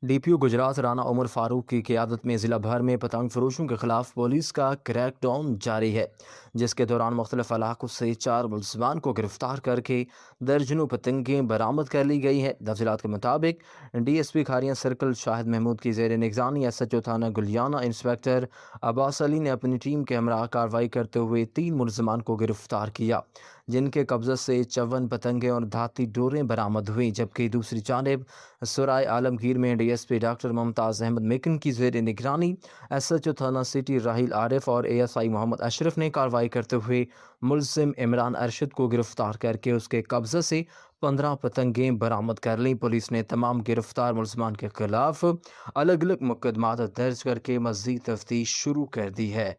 DPO Gujarat Rana Umar Farooq की क़यादत में ज़िला भर में पतंग फरोशों के खिलाफ पुलिस का क्रैकडाउन जारी है, जिसके दौरान मुख्तलिफ इलाकों से 4 मुलज़मान को गिरफ्तार करके दर्जनों पतंगें बरामद कर ली गई हैं। तफसीलात के मुताबिक DSP खारियां सर्कल शाहिद महमूद की ज़ेर निगरानी SHO थाना गुलियाना इंस्पेक्टर अब्बास अली ने अपनी टीम के हमरा कार्रवाई करते हुए 3 मुलज़मान को गिरफ्तार किया, जिनके कब्ज़े से 54 पतंगें और धाती डोरें बरामद हुई। जबकि दूसरी जानब सराय आलमगीर में DSP डॉक्टर मुमताज़ अहमद मेकन की ज़ेर निगरानी SHO थाना सिटी राहिल आरिफ और ASI मोहम्मद अशरफ ने कार्रवाई करते हुए मुलज़िम इमरान अरशद को गिरफ्तार करके उसके कब्ज़े से 15 पतंगें बरामद कर लीं। पुलिस ने तमाम गिरफ्तार मुलज़मान के खिलाफ अलग अलग मुकदमात दर्ज करके मज़ीद तफ्तीश शुरू कर दी है।